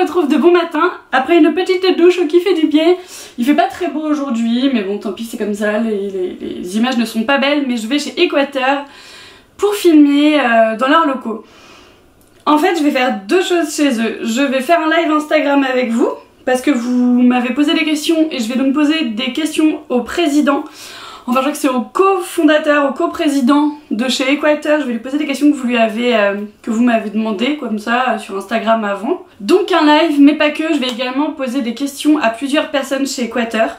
retrouve de bon matin après une petite douche qui fait du bien. Il fait pas très beau aujourd'hui, mais bon tant pis, c'est comme ça, les images ne sont pas belles, mais je vais chez Équateur pour filmer dans leurs locaux. En fait, je vais faire deux choses chez eux. Je vais faire un live Instagram avec vous, parce que vous m'avez posé des questions, et je vais donc poser des questions au président. Enfin, je crois que c'est au cofondateur, au coprésident de chez Équateur. Je vais lui poser des questions que vous m'avez demandé comme ça sur Instagram avant. Donc un live, mais pas que. Je vais également poser des questions à plusieurs personnes chez Équateur.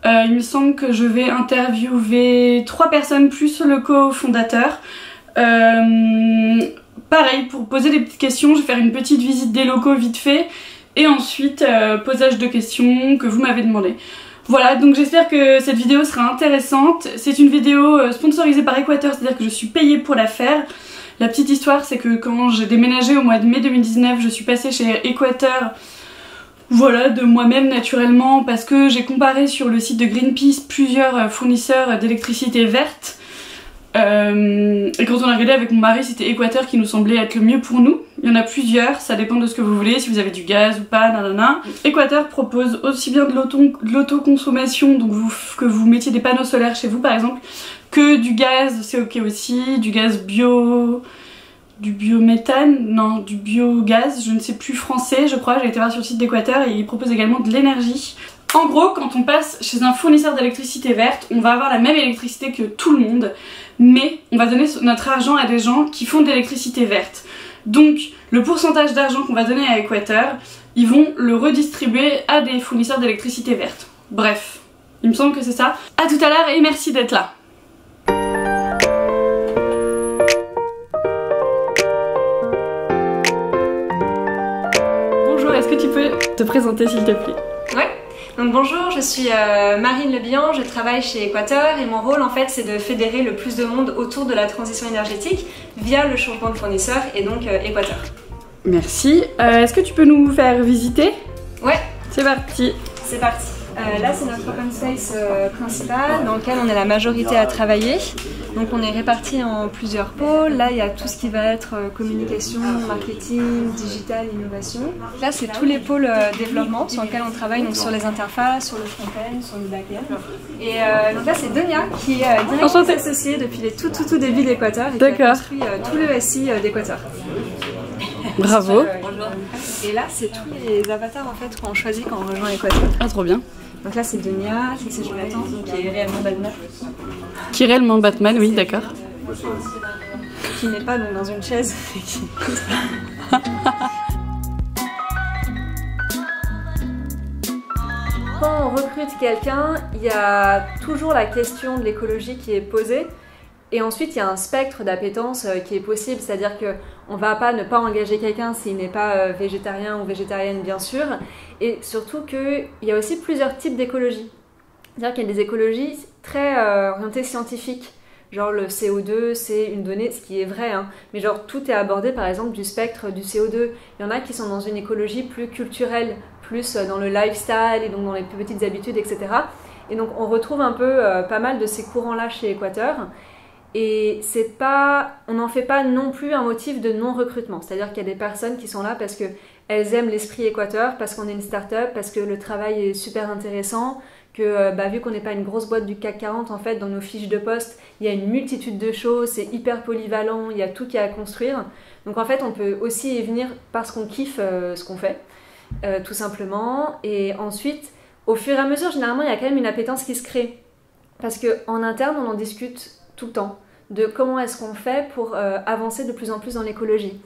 Il me semble que je vais interviewer 3 personnes plus le cofondateur. Pareil, pour poser des petites questions, je vais faire une petite visite des locaux vite fait. Et ensuite, posage de questions que vous m'avez demandé. Voilà, donc j'espère que cette vidéo sera intéressante. C'est une vidéo sponsorisée par Équateur, c'est-à-dire que je suis payée pour la faire. La petite histoire, c'est que quand j'ai déménagé au mois de mai 2019, je suis passée chez Équateur, voilà, de moi-même naturellement, parce que j'ai comparé sur le site de Greenpeace plusieurs fournisseurs d'électricité verte. Et quand on a regardé avec mon mari, c'était Équateur qui nous semblait être le mieux pour nous. Il y en a plusieurs, ça dépend de ce que vous voulez, si vous avez du gaz ou pas, nanana. Équateur propose aussi bien de l'autoconsommation, donc que vous mettiez des panneaux solaires chez vous par exemple, que du gaz, c'est ok aussi, du gaz bio... du biométhane, non, du biogaz, je ne sais plus français je crois, j'ai été voir sur le site d'Équateur et ils proposent également de l'énergie. En gros, quand on passe chez un fournisseur d'électricité verte, on va avoir la même électricité que tout le monde, mais on va donner notre argent à des gens qui font de l'électricité verte. Donc, le pourcentage d'argent qu'on va donner à Équateur, ils vont le redistribuer à des fournisseurs d'électricité verte. Bref, il me semble que c'est ça. A tout à l'heure et merci d'être là. Bonjour, est-ce que tu peux te présenter s'il te plaît? Ouais. Donc bonjour, je suis Marine Lebihan, je travaille chez Équateur et mon rôle en fait c'est de fédérer le plus de monde autour de la transition énergétique via le changement de fournisseur et donc Équateur. Merci. Est-ce que tu peux nous faire visiter? Ouais. C'est parti. C'est parti. Là c'est notre open space principal dans lequel on est la majorité à travailler. Donc on est répartis en plusieurs pôles. Là il y a tout ce qui va être communication, marketing, digital, innovation. Là c'est tous les pôles développement sur lesquels on travaille, donc sur les interfaces, sur le front-end, sur le back-end. Et donc là c'est Donia qui est directrice associée depuis les tout débuts d'Équateur et qui a construit tout le SI d'Équateur. Bravo. Et là c'est tous les avatars en fait qu'on choisit quand on rejoint Équateur. Ah trop bien. Donc là c'est Donia, c'est Jonathan qui est réellement Batman. Qui est réellement Batman, oui d'accord. Qui n'est pas donc dans une chaise. Quand on recrute quelqu'un, il y a toujours la question de l'écologie qui est posée. Et ensuite, il y a un spectre d'appétence qui est possible, c'est-à-dire qu'on ne va pas ne pas engager quelqu'un s'il n'est pas végétarien ou végétarienne, bien sûr. Et surtout qu'il y a aussi plusieurs types d'écologie. C'est-à-dire qu'il y a des écologies très orientées scientifiques. Genre le CO2, c'est une donnée, ce qui est vrai, hein. Mais genre tout est abordé par exemple du spectre du CO2. Il y en a qui sont dans une écologie plus culturelle, plus dans le lifestyle et donc dans les plus petites habitudes, etc. Et donc on retrouve un peu pas mal de ces courants-là chez Équateur. Et c'est pas, on n'en fait pas non plus un motif de non-recrutement. C'est-à-dire qu'il y a des personnes qui sont là parce qu'elles aiment l'esprit Équateur, parce qu'on est une start-up, parce que le travail est super intéressant, que vu qu'on n'est pas une grosse boîte du CAC 40, en fait, dans nos fiches de poste, il y a une multitude de choses, c'est hyper polyvalent, il y a tout qui est à construire. Donc en fait, on peut aussi y venir parce qu'on kiffe ce qu'on fait, tout simplement. Et ensuite, au fur et à mesure, généralement, il y a quand même une appétence qui se crée. Parce qu'en interne, on en discute tout le temps de comment est-ce qu'on fait pour avancer de plus en plus dans l'écologie.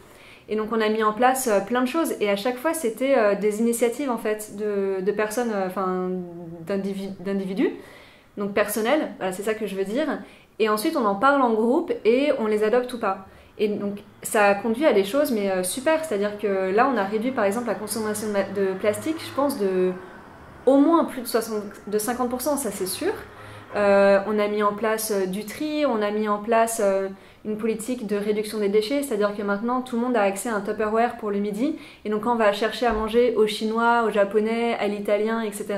Et donc on a mis en place plein de choses et à chaque fois c'était des initiatives en fait de personnes, d'individus, donc personnels, voilà, c'est ça que je veux dire. Et ensuite on en parle en groupe et on les adopte ou pas. Et donc ça a conduit à des choses mais super, c'est-à-dire que là on a réduit par exemple la consommation de plastique, je pense de au moins plus de 50%, ça c'est sûr. On a mis en place du tri, on a mis en place une politique de réduction des déchets, c'est-à-dire que maintenant tout le monde a accès à un Tupperware pour le midi, et donc quand on va chercher à manger au chinois, au japonais, à l'italien, etc.,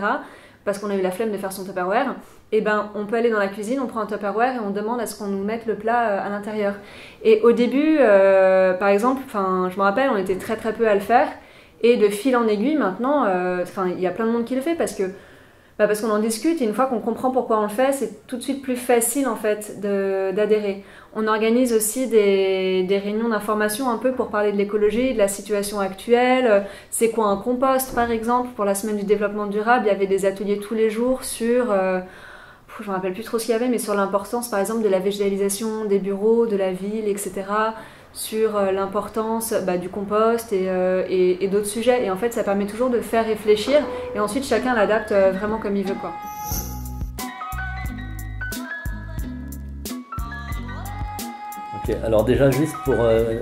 parce qu'on a eu la flemme de faire son Tupperware, et ben on peut aller dans la cuisine, on prend un Tupperware et on demande à ce qu'on nous mette le plat à l'intérieur. Et au début, par exemple, je me rappelle, on était très peu à le faire, Et de fil en aiguille, maintenant, il y a plein de monde qui le fait parce qu'on en discute et une fois qu'on comprend pourquoi on le fait, c'est tout de suite plus facile en fait d'adhérer. On organise aussi des réunions d'information un peu pour parler de l'écologie, de la situation actuelle. C'est quoi un compost par exemple? Pour la semaine du développement durable, il y avait des ateliers tous les jours sur, je ne me rappelle plus trop ce qu'il y avait, mais sur l'importance par exemple de la végétalisation des bureaux, de la ville, etc. Sur l'importance du compost et d'autres sujets. Et en fait, ça permet toujours de faire réfléchir et ensuite chacun l'adapte vraiment comme il veut, quoi. Ok, alors déjà juste pour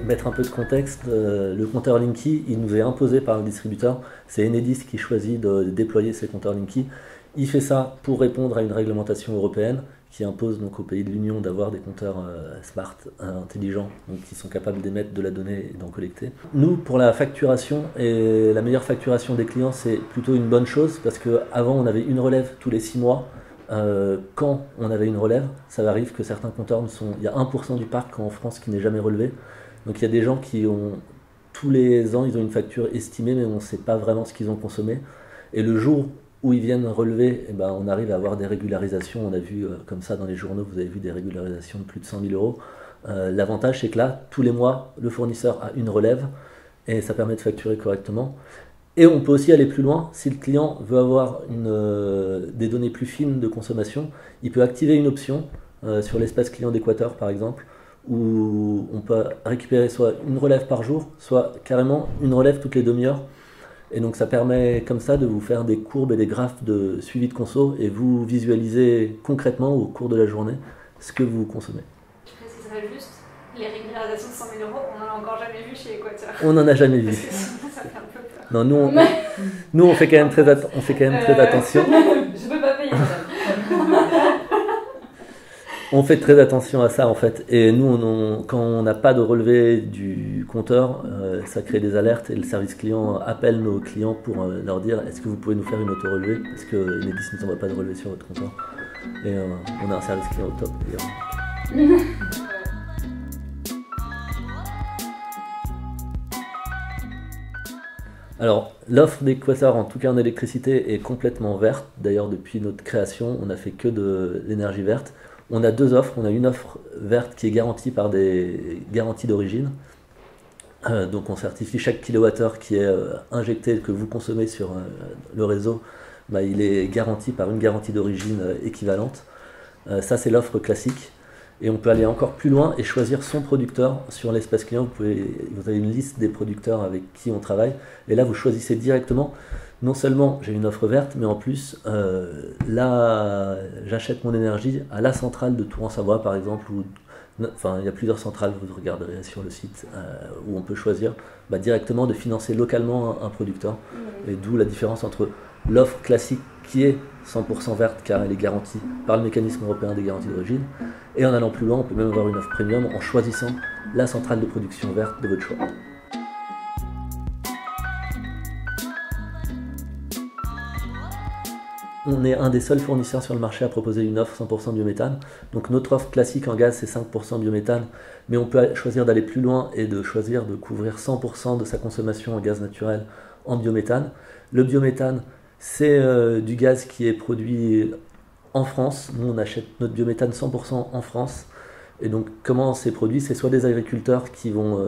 mettre un peu de contexte, le compteur Linky, il nous est imposé par le distributeur. C'est Enedis qui choisit de déployer ces compteurs Linky. Il fait ça pour répondre à une réglementation européenne qui impose donc aux pays de l'Union d'avoir des compteurs smart, intelligents, donc qui sont capables d'émettre de la donnée et d'en collecter. Nous, pour la facturation, et la meilleure facturation des clients, c'est plutôt une bonne chose, parce qu'avant, on avait une relève tous les 6 mois. Quand on avait une relève, ça arrive que certains compteurs il y a 1% du parc en France qui n'est jamais relevé. Donc il y a des gens qui ont, tous les ans, ils ont une facture estimée, mais on ne sait pas vraiment ce qu'ils ont consommé. Et le jour où ils viennent relever, eh ben, on arrive à avoir des régularisations. On a vu, comme ça dans les journaux, vous avez vu des régularisations de plus de 100 000 euros. L'avantage, c'est que là, tous les mois, le fournisseur a une relève et ça permet de facturer correctement. Et on peut aussi aller plus loin. Si le client veut avoir des données plus fines de consommation, il peut activer une option sur l'espace client d'Équateur, par exemple, où on peut récupérer soit une relève par jour, soit carrément une relève toutes les demi-heures. Et donc ça permet comme ça de vous faire des courbes et des graphes de suivi de conso et vous visualisez concrètement au cours de la journée ce que vous consommez. Je préciserais juste, les régularisations de 100 000 euros, on n'en a encore jamais vu chez Équateur. On n'en a jamais vu. Ça fait un peu peur. Non, nous on fait quand même très attention. Je peux pas payer ça. On fait très attention à ça en fait, et nous quand on n'a pas de relevé du compteur, ça crée des alertes et le service client appelle nos clients pour leur dire est-ce que vous pouvez nous faire une auto-relevée parce que Enedis ne t'envoie pas de relevé sur votre compteur. Et on a un service client au top. Alors l'offre d'Équateur, en tout cas en électricité, est complètement verte. D'ailleurs depuis notre création, on n'a fait que de l'énergie verte. On a deux offres. On a une offre verte qui est garantie par des garanties d'origine. Donc on certifie chaque kilowattheure qui est injecté, que vous consommez sur le réseau, il est garanti par une garantie d'origine équivalente. Ça c'est l'offre classique. Et on peut aller encore plus loin et choisir son producteur sur l'espace client. Vous avez une liste des producteurs avec qui on travaille. Et là vous choisissez directement. Non seulement j'ai une offre verte, mais en plus, là, j'achète mon énergie à la centrale de Tours-en-Savoie, par exemple, il y a plusieurs centrales, vous regarderez sur le site, où on peut choisir directement de financer localement un producteur. Et d'où la différence entre l'offre classique, qui est 100% verte, car elle est garantie par le mécanisme européen des garanties d'origine, et en allant plus loin, on peut même avoir une offre premium en choisissant la centrale de production verte de votre choix. On est un des seuls fournisseurs sur le marché à proposer une offre 100% biométhane. Donc notre offre classique en gaz, c'est 5% biométhane, mais on peut choisir d'aller plus loin et de choisir de couvrir 100% de sa consommation en gaz naturel en biométhane. Le biométhane, c'est du gaz qui est produit en France. Nous, on achète notre biométhane 100% en France. Et donc comment c'est produit? C'est soit des agriculteurs qui vont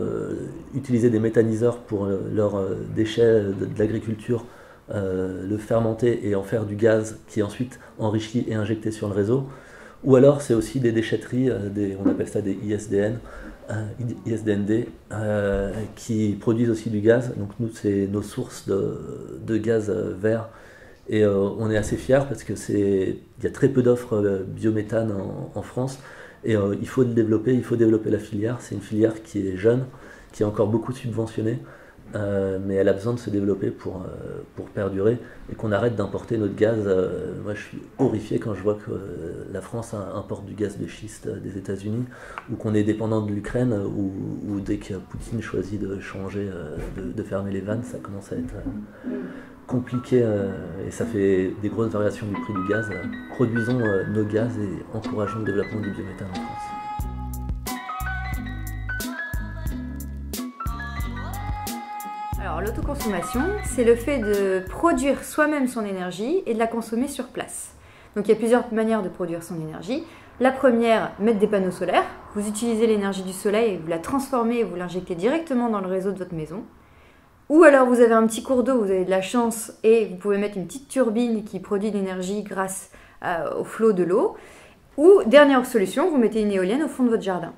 utiliser des méthaniseurs pour leurs déchets de l'agriculture, le fermenter et en faire du gaz qui est ensuite enrichi et injecté sur le réseau, ou alors c'est aussi des déchetteries, on appelle ça des ISDND, qui produisent aussi du gaz. Donc nous c'est nos sources de gaz vert et on est assez fiers parce que il y a très peu d'offres biométhane en France et il faut le développer, il faut développer la filière. C'est une filière qui est jeune, qui est encore beaucoup subventionnée. Mais elle a besoin de se développer pour perdurer et qu'on arrête d'importer notre gaz. Moi je suis horrifié quand je vois que la France importe du gaz de schiste des États-Unis ou qu'on est dépendant de l'Ukraine ou dès que Poutine choisit de changer, de fermer les vannes, ça commence à être compliqué et ça fait des grosses variations du prix du gaz. Produisons nos gaz et encourageons le développement du biométhane en France. Alors l'autoconsommation, c'est le fait de produire soi-même son énergie et de la consommer sur place. Donc il y a plusieurs manières de produire son énergie. La première, mettre des panneaux solaires. Vous utilisez l'énergie du soleil, vous la transformez et vous l'injectez directement dans le réseau de votre maison. Ou alors vous avez un petit cours d'eau, vous avez de la chance et vous pouvez mettre une petite turbine qui produit de l'énergie grâce au flot de l'eau. Ou dernière solution, vous mettez une éolienne au fond de votre jardin.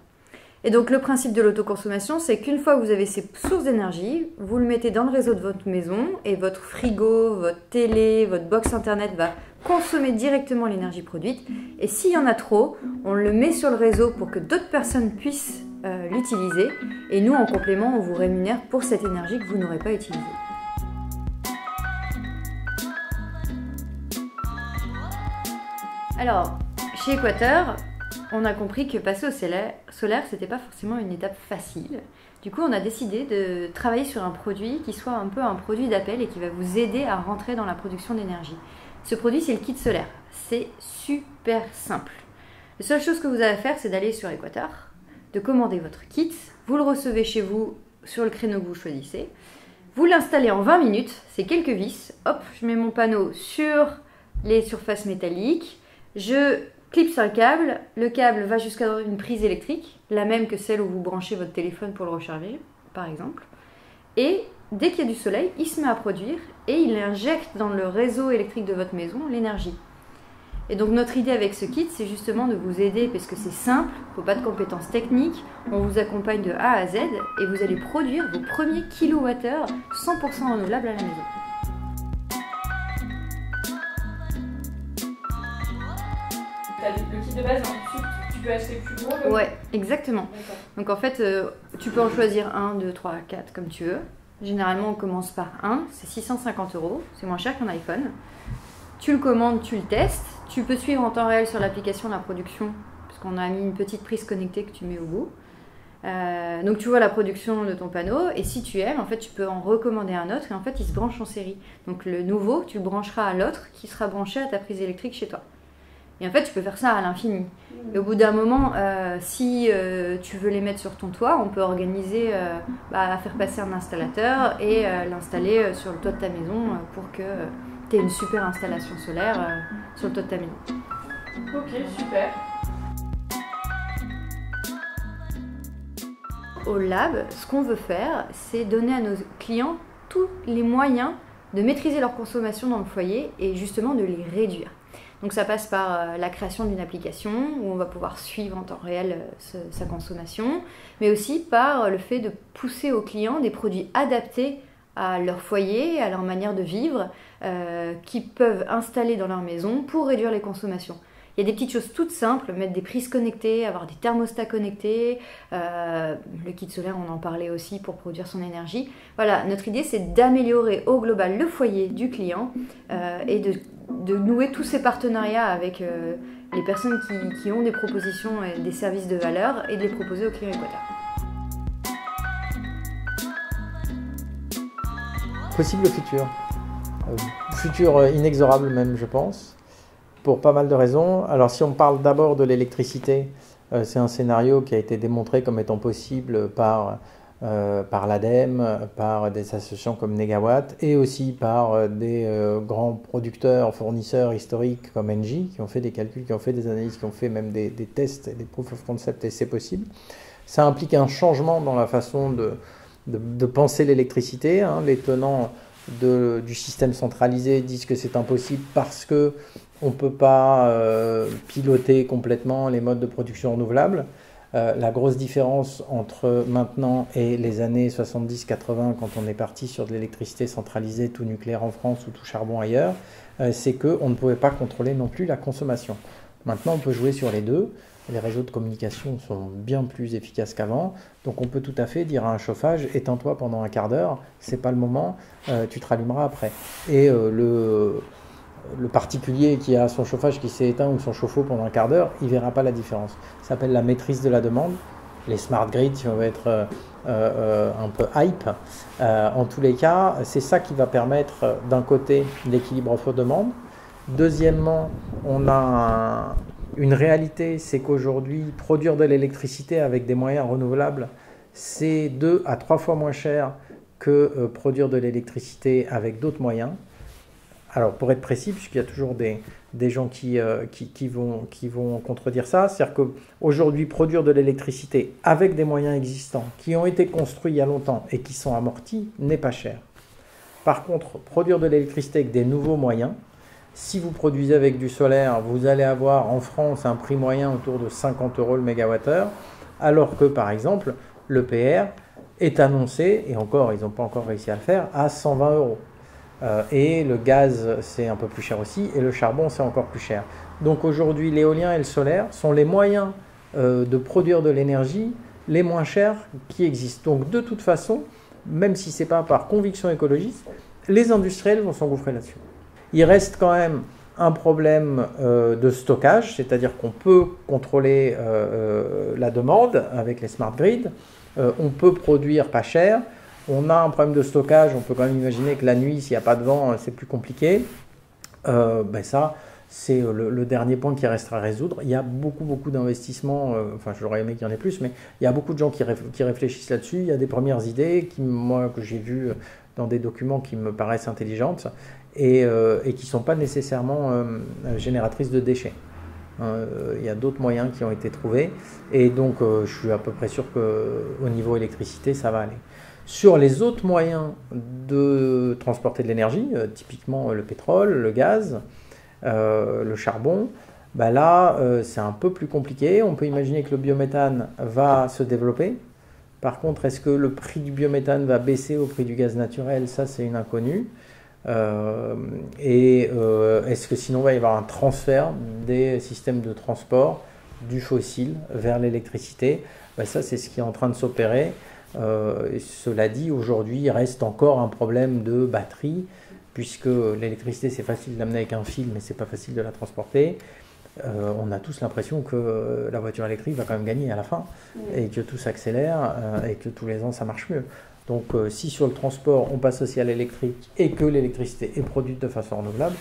Et donc le principe de l'autoconsommation, c'est qu'une fois que vous avez ces sources d'énergie, vous le mettez dans le réseau de votre maison et votre frigo, votre télé, votre box internet va consommer directement l'énergie produite. Et s'il y en a trop, on le met sur le réseau pour que d'autres personnes puissent l'utiliser. Et nous, en complément, on vous rémunère pour cette énergie que vous n'aurez pas utilisée. Alors, chez Équateur, on a compris que passer au solaire, c'était pas forcément une étape facile. Du coup, on a décidé de travailler sur un produit qui soit un peu un produit d'appel et qui va vous aider à rentrer dans la production d'énergie. Ce produit, c'est le kit solaire. C'est super simple. La seule chose que vous avez à faire, c'est d'aller sur Équateur, de commander votre kit. Vous le recevez chez vous sur le créneau que vous choisissez. Vous l'installez en 20 minutes. C'est quelques vis. Hop, je mets mon panneau sur les surfaces métalliques. Je clipse un câble. Le câble va jusqu'à une prise électrique, la même que celle où vous branchez votre téléphone pour le recharger, par exemple. Et dès qu'il y a du soleil, il se met à produire et il injecte dans le réseau électrique de votre maison l'énergie. Et donc notre idée avec ce kit, c'est justement de vous aider parce que c'est simple, il ne faut pas de compétences techniques, on vous accompagne de A à Z et vous allez produire vos premiers kilowattheures 100% renouvelables à la maison. Le kit de base, ensuite, tu peux acheter plus gros. Ouais, exactement. Donc en fait, tu peux en choisir 1, 2, 3, 4 comme tu veux. Généralement, on commence par 1, c'est 650 €, c'est moins cher qu'un iPhone. Tu le commandes, tu le testes. Tu peux suivre en temps réel sur l'application la production, parce qu'on a mis une petite prise connectée que tu mets au bout. Donc tu vois la production de ton panneau, et si tu aimes, en fait, tu peux en recommander un autre, et en fait, il se branche en série. Donc le nouveau, tu le brancheras à l'autre, qui sera branché à ta prise électrique chez toi. Et en fait, tu peux faire ça à l'infini. Et au bout d'un moment, si tu veux les mettre sur ton toit, on peut organiser à faire passer un installateur et l'installer sur le toit de ta maison pour que tu aies une super installation solaire sur le toit de ta maison. Ok, super. Au lab, ce qu'on veut faire, c'est donner à nos clients tous les moyens de maîtriser leur consommation dans le foyer et justement de les réduire. Donc ça passe par la création d'une application où on va pouvoir suivre en temps réel sa consommation, mais aussi par le fait de pousser aux clients des produits adaptés à leur foyer, à leur manière de vivre, qu'ils peuvent installer dans leur maison pour réduire les consommations. Il y a des petites choses toutes simples, mettre des prises connectées, avoir des thermostats connectés, le kit solaire, on en parlait aussi pour produire son énergie. Voilà, notre idée c'est d'améliorer au global le foyer du client et de nouer tous ces partenariats avec les personnes qui ont des propositions et des services de valeur et de les proposer aux clients Équateur. Possible futur inexorable même, je pense, pour pas mal de raisons. Alors si on parle d'abord de l'électricité, c'est un scénario qui a été démontré comme étant possible par l'ADEME, par des associations comme Negawatt et aussi par des grands producteurs, fournisseurs historiques comme Engie qui ont fait des calculs, qui ont fait des analyses, qui ont fait même des tests et des proof of concept et c'est possible. Ça implique un changement dans la façon de penser l'électricité. Hein. Les tenants du système centralisé disent que c'est impossible parce que on ne peut pas piloter complètement les modes de production renouvelables. La grosse différence entre maintenant et les années 70-80, quand on est parti sur de l'électricité centralisée, tout nucléaire en France ou tout charbon ailleurs, c'est qu'on ne pouvait pas contrôler non plus la consommation. Maintenant, on peut jouer sur les deux. Les réseaux de communication sont bien plus efficaces qu'avant. Donc on peut tout à fait dire à un chauffage, éteins-toi pendant un quart d'heure, c'est pas le moment, tu te rallumeras après. Et le particulier qui a son chauffage qui s'est éteint ou son chauffe-eau pendant un quart d'heure, il ne verra pas la différence. Ça s'appelle la maîtrise de la demande. Les smart grids, si on veut être un peu hype. En tous les cas, c'est ça qui va permettre d'un côté l'équilibre offre-demande. Deuxièmement, on a une réalité, c'est qu'aujourd'hui, produire de l'électricité avec des moyens renouvelables, c'est 2 à 3 fois moins cher que produire de l'électricité avec d'autres moyens. Alors pour être précis, puisqu'il y a toujours des gens qui vont contredire ça, c'est-à-dire qu'aujourd'hui produire de l'électricité avec des moyens existants qui ont été construits il y a longtemps et qui sont amortis n'est pas cher. Par contre, produire de l'électricité avec des nouveaux moyens, si vous produisez avec du solaire, vous allez avoir en France un prix moyen autour de 50 € le mégawattheure, alors que par exemple l'EPR est annoncé, et encore ils n'ont pas encore réussi à le faire, à 120 €. Et le gaz c'est un peu plus cher aussi, et le charbon c'est encore plus cher. Donc aujourd'hui l'éolien et le solaire sont les moyens de produire de l'énergie les moins chers qui existent. Donc de toute façon, même si ce n'est pas par conviction écologiste, les industriels vont s'engouffrer là-dessus. Il reste quand même un problème de stockage, c'est-à-dire qu'on peut contrôler la demande avec les smart grids, on peut produire pas cher, on a un problème de stockage, on peut quand même imaginer que la nuit, s'il n'y a pas de vent, c'est plus compliqué. Ça, c'est le dernier point qui restera à résoudre. Il y a beaucoup d'investissements, enfin j'aurais aimé qu'il y en ait plus, mais il y a beaucoup de gens qui réfléchissent là-dessus. Il y a des premières idées que j'ai vues dans des documents qui me paraissent intelligentes et qui ne sont pas nécessairement génératrices de déchets. Il y a d'autres moyens qui ont été trouvés et donc je suis à peu près sûr qu'au niveau électricité, ça va aller. Sur les autres moyens de transporter de l'énergie, typiquement le pétrole, le gaz, le charbon, là c'est un peu plus compliqué. On peut imaginer que le biométhane va se développer. Par contre, est-ce que le prix du biométhane va baisser au prix du gaz naturel? Ça, c'est une inconnue. Est-ce que sinon il va y avoir un transfert des systèmes de transport du fossile vers l'électricité? Ça, c'est ce qui est en train de s'opérer. Cela dit, aujourd'hui, il reste encore un problème de batterie, puisque l'électricité, c'est facile de l'amener avec un fil, mais c'est pas facile de la transporter. On a tous l'impression que la voiture électrique va quand même gagner à la fin, et que tout s'accélère, et que tous les ans, ça marche mieux. Donc, si sur le transport, on passe aussi à l'électrique, et que l'électricité est produite de façon renouvelable,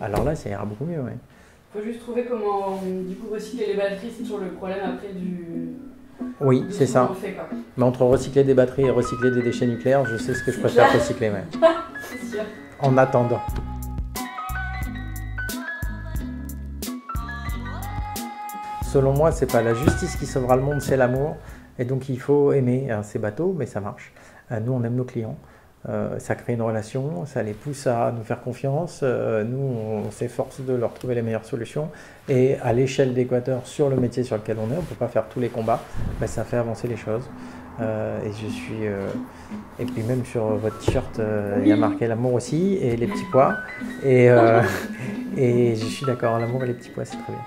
alors là, ça ira beaucoup mieux. Il faut juste trouver comment, du coup, recycler les batteries, c'est toujours le problème après du... Oui, c'est ça. Mais entre recycler des batteries et recycler des déchets nucléaires, je sais ce que je préfère recycler. C'est sûr. En attendant. Selon moi, c'est pas la justice qui sauvera le monde, c'est l'amour. Et donc il faut aimer ces bateaux, mais ça marche. Nous, on aime nos clients. Ça crée une relation, ça les pousse à nous faire confiance. Nous, on s'efforce de leur trouver les meilleures solutions. Et à l'échelle d'Équateur, sur le métier sur lequel on est, on ne peut pas faire tous les combats. Ça fait avancer les choses. Et puis même sur votre t-shirt, il y a marqué l'amour aussi, et les petits pois. Et je suis d'accord, l'amour et les petits pois, c'est très bien.